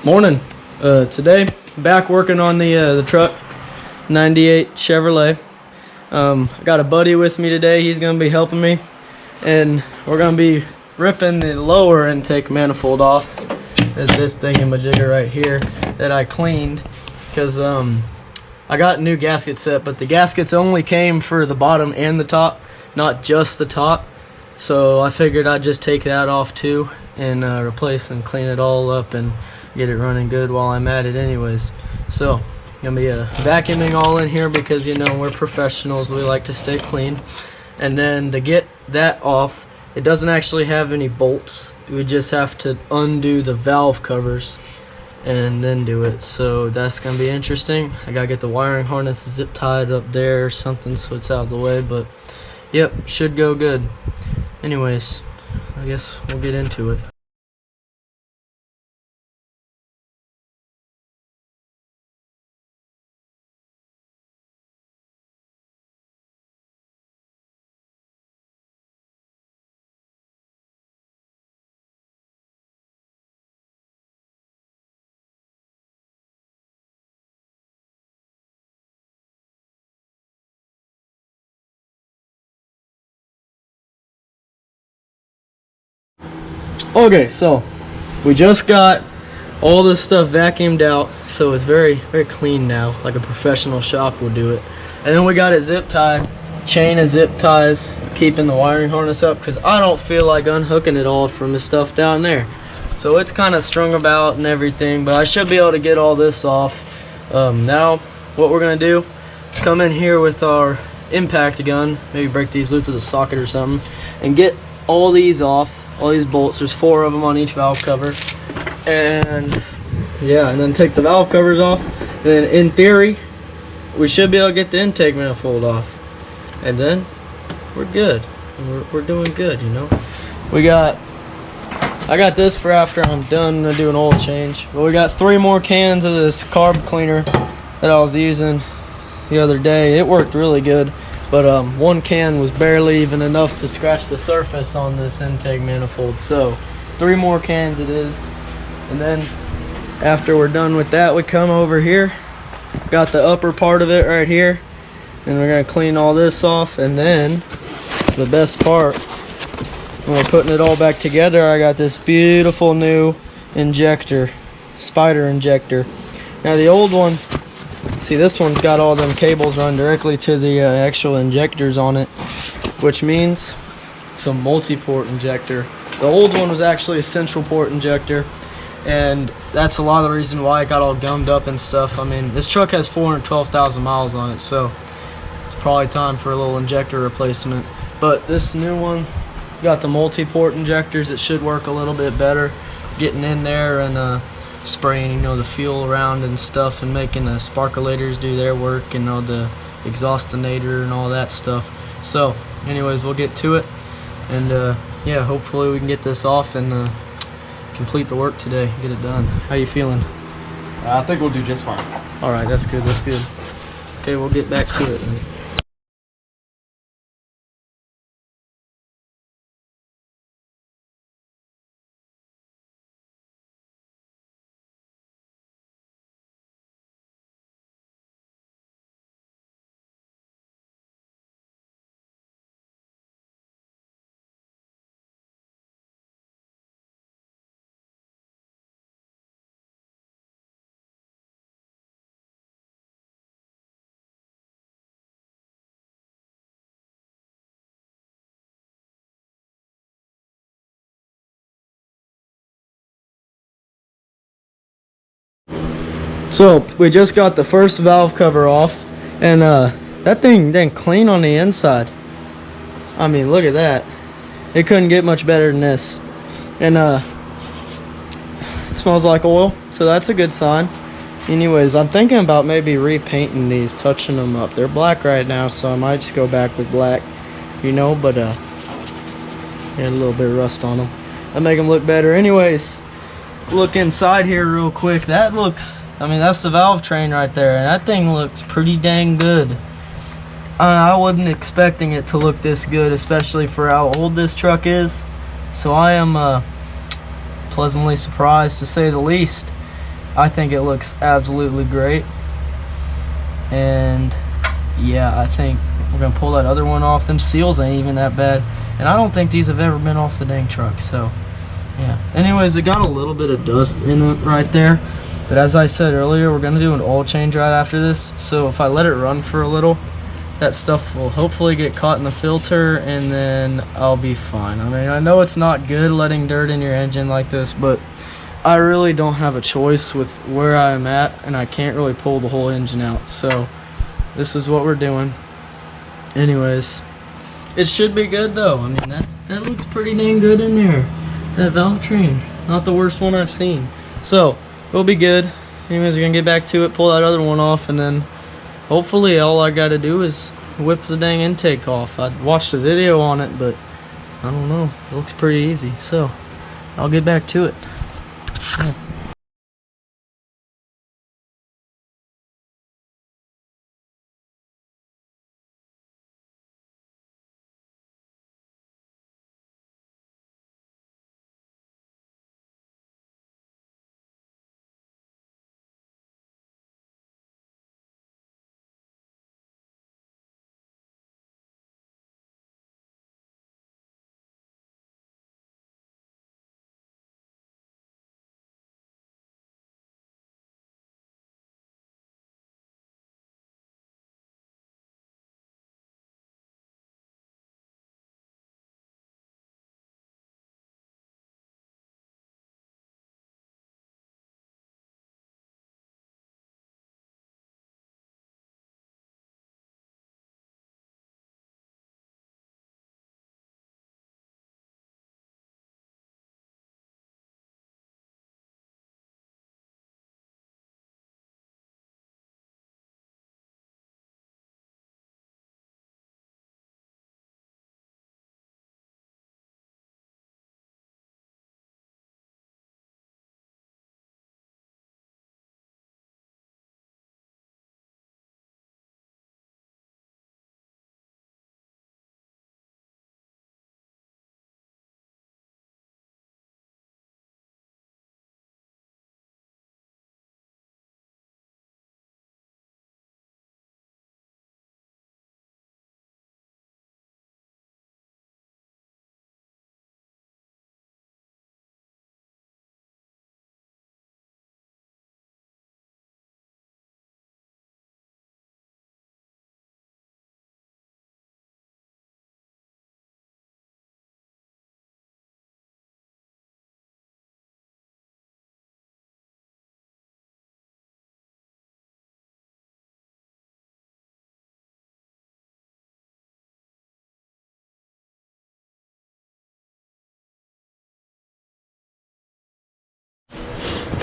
Morning. Today back working on the truck, 98 Chevrolet. I got a buddy with me today. He's gonna be helping me, and we're gonna be ripping the lower intake manifold off. There's this thingamajigger right here that I cleaned because I got a new gasket set, but the gaskets only came for the bottom and the top, not just the top. So I figured I'd just take that off too and replace and clean it all up and get it running good while I'm at it anyways. So gonna be vacuuming all in here because, you know, we're professionals, we like to stay clean. And then to get that off, it doesn't actually have any bolts. We just have to undo the valve covers and then do it. So that's gonna be interesting. I gotta get the wiring harness zip tied up there or something so it's out of the way, but yep, should go good. Anyways, I guess we'll get into it. Okay, so we just got all this stuff vacuumed out, so it's very clean now, like a professional shop will do it. And then we got it zip tied, chain of zip ties, keeping the wiring harness up because I don't feel like unhooking it all from the stuff down there. So it's kind of strung about and everything, but I should be able to get all this off. Now what we're gonna do is come in here with our impact gun, maybe break these loose with a socket or something, and get all these off. All these bolts, there's 4 of them on each valve cover, and yeah, and then take the valve covers off. Then in theory we should be able to get the intake manifold off, and then we're good. We're doing good, you know. I got this for after I'm done to do an oil change, but we got 3 more cans of this carb cleaner that I was using the other day. It worked really good, but 1 can was barely even enough to scratch the surface on this intake manifold. So 3 more cans it is. And then after we're done with that, we come over here, got the upper part of it right here, and we're gonna clean all this off. And then the best part, when we're putting it all back together, I got this beautiful new injector, spider injector. Now the old one, see, this one's got all them cables run directly to the actual injectors on it, which means it's a multi-port injector. The old one was actually a central port injector, and that's a lot of the reason why it got all gummed up and stuff. I mean, this truck has 412,000 miles on it, so it's probably time for a little injector replacement. But this new one got the multi-port injectors. It should work a little bit better, getting in there and spraying, you know, the fuel around and stuff, and making the sparkulators do their work, and all the exhaustinator and all that stuff. So anyways, we'll get to it, and yeah, hopefully we can get this off and complete the work today, get it done. How you feeling? I think we'll do just fine. All right, that's good, that's good. Okay, we'll get back to it then. So we just got the first valve cover off, and that thing didn't clean on the inside. I mean, look at that. It couldn't get much better than this. And it smells like oil, so that's a good sign. Anyways, I'm thinking about maybe repainting these, touching them up. They're black right now, so I might just go back with black, you know, but had a little bit of rust on them. That'll make them look better. Anyways, look inside here real quick. That looks, I mean, that's the valve train right there, and that thing looks pretty dang good. I wasn't expecting it to look this good, especially for how old this truck is. So I am pleasantly surprised, to say the least. I think it looks absolutely great. And yeah, I think we're gonna pull that other one off. Them seals ain't even that bad, and I don't think these have ever been off the dang truck. So yeah, anyways, it got a little bit of dust in it right there, but as I said earlier, we're gonna do an oil change right after this. So if I let it run for a little, that stuff will hopefully get caught in the filter, and then I'll be fine. I mean, I know it's not good letting dirt in your engine like this, but I really don't have a choice with where I'm at, and I can't really pull the whole engine out. So this is what we're doing. Anyways, it should be good though. I mean, that looks pretty dang good in there. That valve train, not the worst one I've seen. So we'll be good. Anyways, we're gonna get back to it, pull that other one off, and then hopefully all I gotta do is whip the dang intake off. I watched a video on it, but I don't know. It looks pretty easy. So I'll get back to it. Yeah.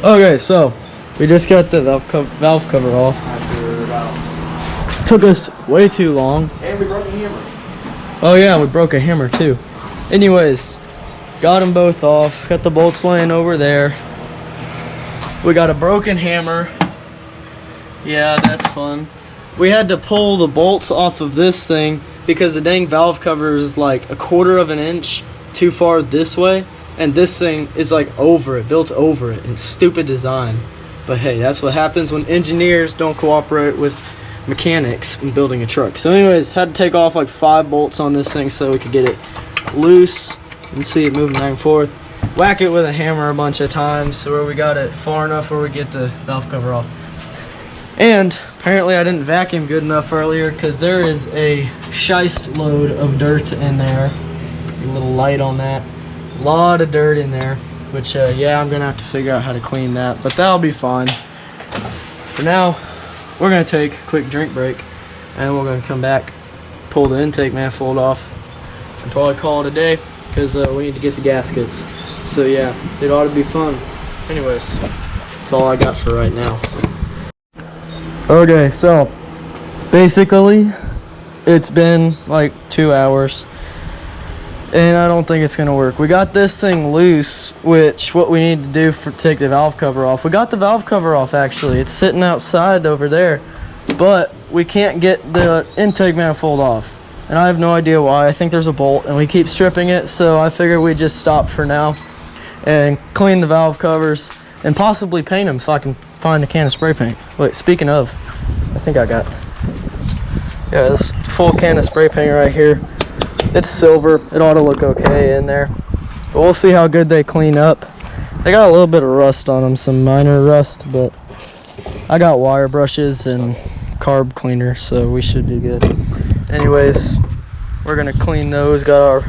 Okay, so we just got the valve cover off. After about. Took us way too long. And we broke the hammer. Oh yeah, we broke a hammer too. Anyways, got them both off. Got the bolts laying over there. We got a broken hammer. Yeah, that's fun. We had to pull the bolts off of this thing because the dang valve cover is like 1/4 of an inch too far this way, and this thing is like over it, built over it, and stupid design. But hey, that's what happens when engineers don't cooperate with mechanics in building a truck. So anyways, had to take off like 5 bolts on this thing so we could get it loose and see it moving back and forth. Whack it with a hammer a bunch of times so where we got it far enough where we get the valve cover off. And apparently I didn't vacuum good enough earlier because there is a shiest load of dirt in there. A little light on that. A lot of dirt in there, which yeah, I'm gonna have to figure out how to clean that, but that'll be fine. For now, we're gonna take a quick drink break, and we're gonna come back, pull the intake manifold off, and probably call it a day because we need to get the gaskets. So yeah, it ought to be fun. Anyways, that's all I got for right now. Okay, so basically it's been like 2 hours and I don't think it's gonna work. We got this thing loose, which what we need to do for take the valve cover off. We got the valve cover off actually. It's sitting outside over there, but we can't get the intake manifold off. And I have no idea why. I think there's a bolt and we keep stripping it, so I figured we'd just stop for now and clean the valve covers and possibly paint them if I can find a can of spray paint. Wait, speaking of, I think I got, yeah, this full can of spray paint right here. It's silver. It ought to look okay in there. But we'll see how good they clean up. They got a little bit of rust on them, some minor rust, but I got wire brushes and carb cleaner, so we should be good. Anyways, we're gonna clean those. Got our,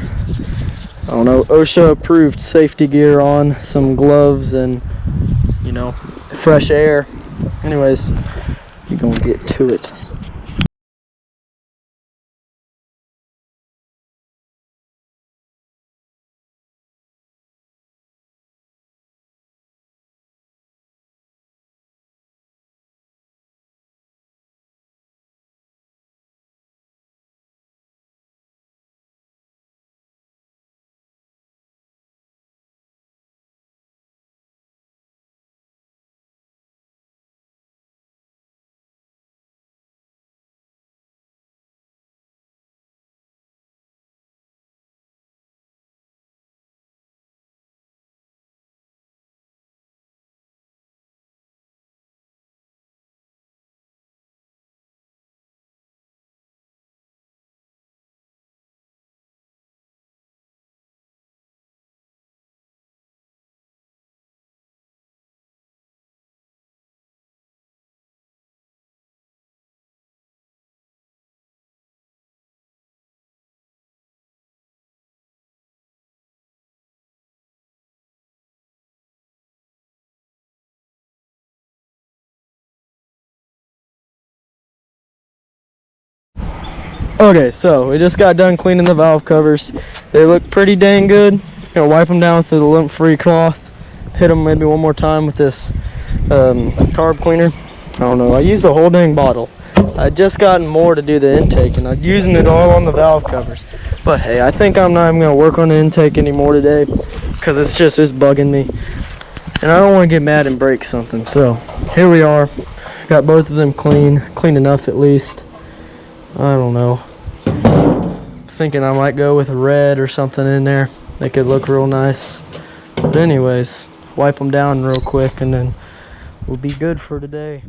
I don't know, OSHA approved safety gear on, some gloves, and you know, fresh air. Anyways, we're gonna get to it. Okay, so we just got done cleaning the valve covers. They look pretty dang good. Gonna wipe them down with the lint-free cloth. Hit them maybe one more time with this carb cleaner. I don't know. I used the whole dang bottle. I just gotten more to do the intake, and I'm using it all on the valve covers. But hey, I think I'm not even gonna work on the intake anymore today because it's bugging me, and I don't want to get mad and break something. So here we are. Got both of them clean enough at least. I don't know. Thinking I might go with a red or something in there. Make it look real nice. But anyways, wipe them down real quick and then we'll be good for today.